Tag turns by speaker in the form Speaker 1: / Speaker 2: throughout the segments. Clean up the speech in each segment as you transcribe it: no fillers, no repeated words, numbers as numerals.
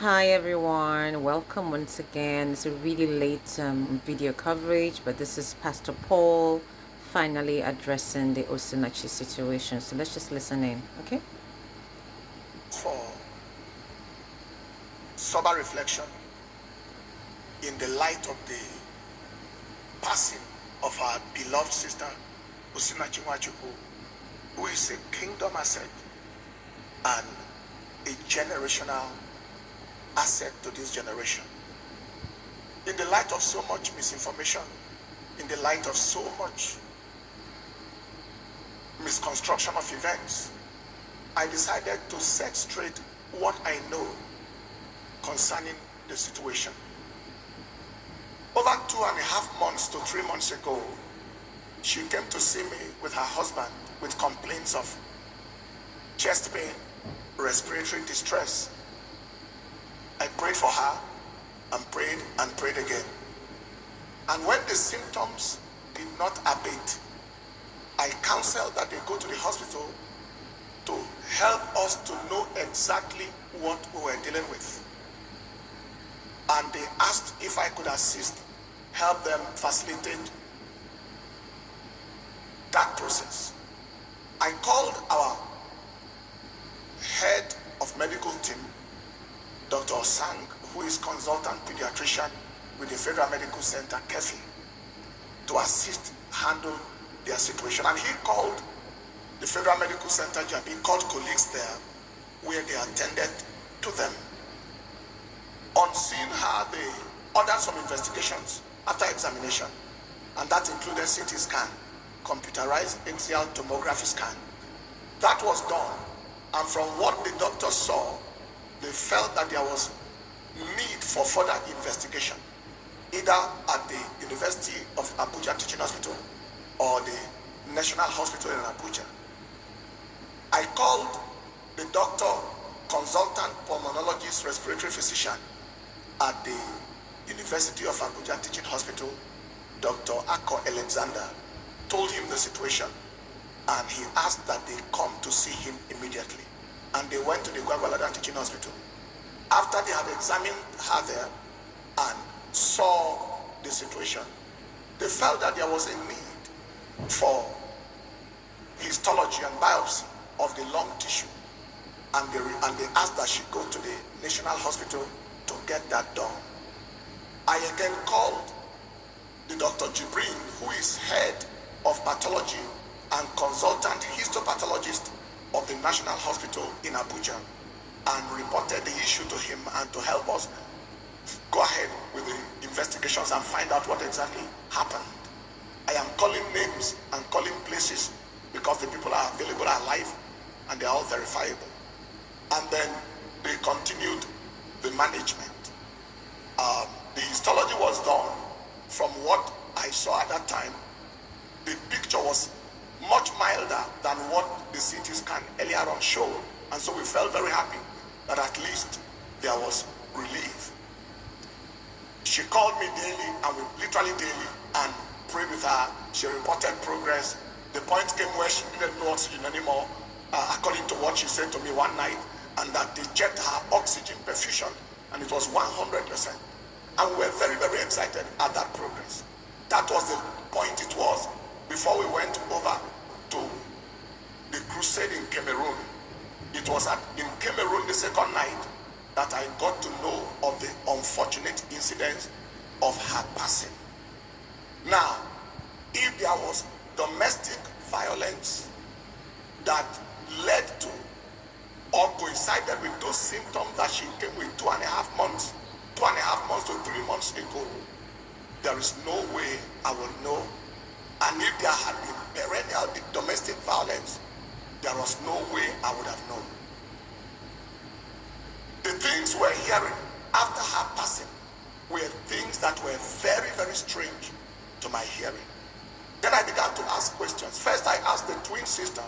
Speaker 1: Hi everyone, welcome once again. It's a really late video coverage, but this is Pastor Paul finally addressing the Osinachis situation. So let's just listen in, okay?
Speaker 2: For sober reflection in the light of the passing of our beloved sister Osinachis, who is a kingdom asset and a generational asset to this generation. In the light of so much misinformation, in the light of so much misconstruction of events, I decided to set straight what I know concerning the situation. Over 2.5 months to 3 months ago, she came to see me with her husband with complaints of chest pain, respiratory distress. I prayed for her and prayed again. And when the symptoms did not abate, I counseled that they go to the hospital to help us to know exactly what we were dealing with. And they asked if I could assist, help them facilitate that process. I called our head of medical team, Dr. Sang, who is consultant pediatrician with the Federal Medical Center, Kefi, to assist handle their situation. And he called the Federal Medical Center, Jabi, called colleagues there, where they attended to them. On seeing her, they ordered some investigations after examination, and that included CT scan, computerized axial tomography scan. That was done, and from what the doctors saw, they felt that there was need for further investigation, either at the University of Abuja Teaching Hospital or the National Hospital in Abuja. I called the doctor, consultant pulmonologist, respiratory physician at the University of Abuja Teaching Hospital, Dr. Ako Alexander, told him the situation, and he asked that they come to see him immediately. And they went to the Gwagwalada Teaching Hospital. After they had examined her there and saw the situation, they felt that there was a need for histology and biopsy of the lung tissue, and they asked that she go to the National Hospital to get that done. I again called the Dr. Jibrin, who is head of pathology and consultant histopathologist of the National Hospital in Abuja, and reported the issue to him and to help us go ahead with the investigations and find out what exactly happened. I am calling names and calling places because the people are available, are alive, and they are all verifiable. And then they continued the management. The histology was done. From what I saw at that time, the picture was much milder than what the CT scan earlier on showed. And so we felt very happy that at least there was relief. She called me daily, and we literally daily, and prayed with her. She reported progress. The point came where she didn't know oxygen anymore, according to what she said to me one night, and that they checked her oxygen perfusion, and it was 100%. And we were very, very excited at that progress. That was the point it was before we went over to the crusade in Cameroon. It was in Cameroon the second night that I got to know of the unfortunate incidents of her passing. Now, if there was domestic violence that led to or coincided with those symptoms that she came with 2.5 months to 3 months ago, there is no way I will know. And if there had been perennial domestic violence, there was no way I would have known. The things we're hearing after her passing were things that were very, very strange to my hearing. Then I began to ask questions. First, I asked the twin sister,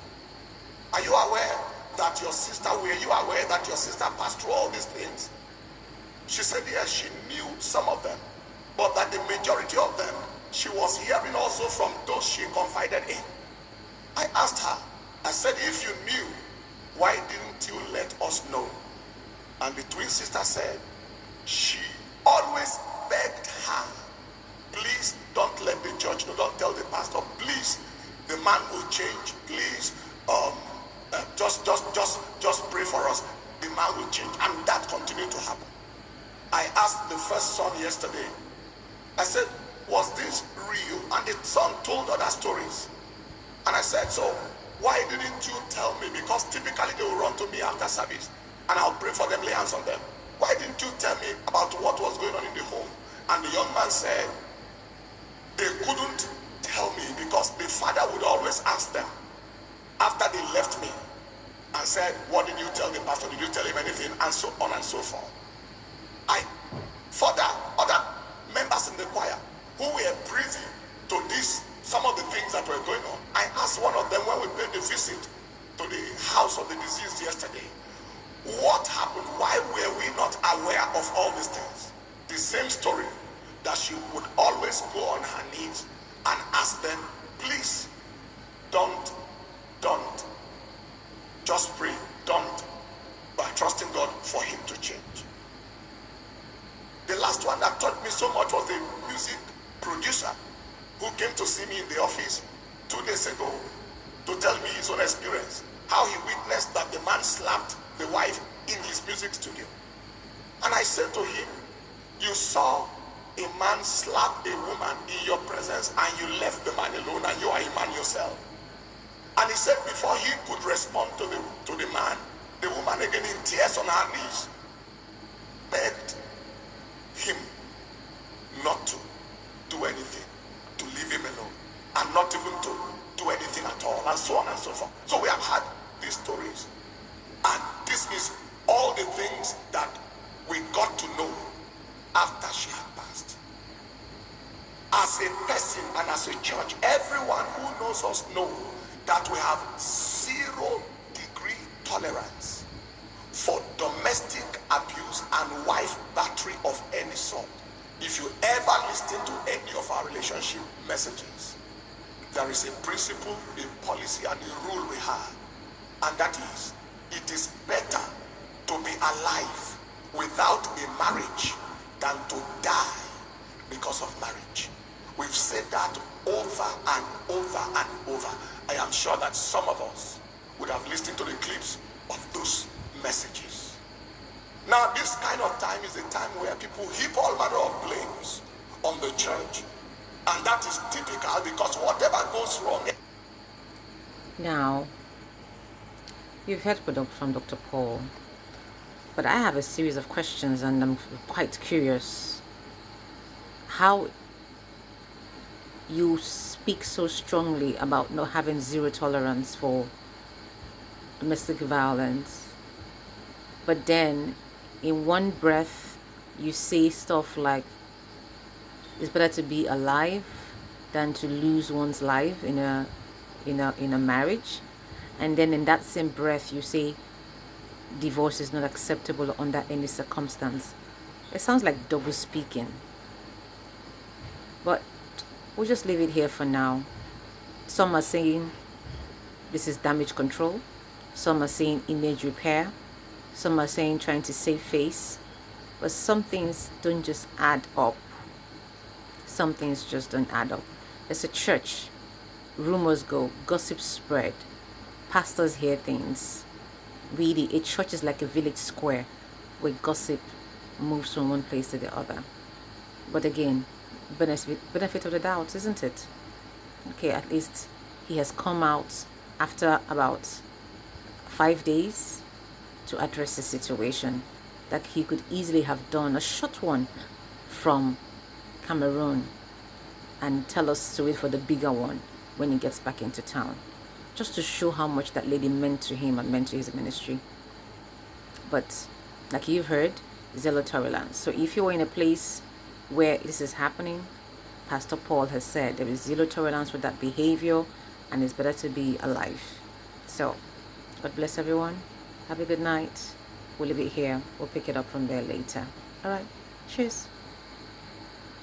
Speaker 2: are you aware that your sister, were you aware that your sister passed through all these things? She said, yes, she knew some of them, but that the majority of them, she was hearing also from those she confided in. I asked her, I said, if you knew, why didn't you let us know? And the twin sister said she always begged her, please don't let the church know, don't tell the pastor, please, the man will change, please, just pray for us, the man will change. And that continued to happen. I asked the first son yesterday, I said, was this real? And the son told other stories. And I said, so why didn't you tell me? Because typically they will run to me after service and I'll pray for them, lay hands on them. Why didn't you tell me about what was going on in the home? And the young man said, they couldn't tell me because the father would always ask them after they left me and said, what did you tell the pastor? Did you tell him anything? And so on and so forth. Further, other members in the choir who were privy to this, some of the things that were going on, I asked one of them when we paid the visit to the house of the deceased yesterday, what happened? Why were we not aware of all these things? The same story, that she would always go on her knees and ask them, please, don't, just pray, don't, by trusting God for him to change. The last one that taught me so much was the music producer who came to see me in the office 2 days ago to tell me his own experience, how he witnessed that the man slapped the wife in his music studio. And I said to him, you saw a man slap a woman in your presence and you left the man alone and you are a man yourself. And he said before he could respond to the man, the woman again in tears on her knees begged him not to do anything, to leave him alone, and not even to do anything at all, and so on and so forth. So we have had these stories, and this is all the things that we got to know after she had passed. As a person and as a church, everyone who knows us know that we have 0-degree tolerance for domestic abuse and wife battery of any sort. If you ever listen to any of our relationship messages, there is a principle, a policy, and a rule we have, and that is, it is better to be alive without a marriage than to die because of marriage. We've said that over and over and over. I am sure that some of us would have listened to the clips of those messages. Now, this kind of time is a time where people heap all manner of blames on the church, and that is typical because whatever goes wrong.
Speaker 1: Now, you've heard from Dr. Paul, but I have a series of questions and I'm quite curious how you speak so strongly about not having zero tolerance for domestic violence, but then in one breath you say stuff like it's better to be alive than to lose one's life in a marriage, and then in that same breath you say divorce is not acceptable under any circumstance. It sounds like double speaking, but we'll just leave it here for now. Some are saying this is damage control, some are saying image repair, some are saying trying to save face, but some things don't just add up. Some things just don't add up. It's a church, rumors go, gossip spread, pastors hear things. Really, a church is like a village square where gossip moves from one place to the other. But again, benefit of the doubt, isn't it? Okay, at least he has come out after about 5 days to address the situation that he could easily have done a short one from Cameroon and tell us to wait for the bigger one when he gets back into town, just to show how much that lady meant to him and meant to his ministry. But like you've heard, zero tolerance. So if you're in a place where this is happening, Pastor Paul has said there is zero tolerance for that behavior and it's better to be alive. So God bless everyone. Have a good night. We'll leave it here. We'll pick it up from there later. All right. Cheers.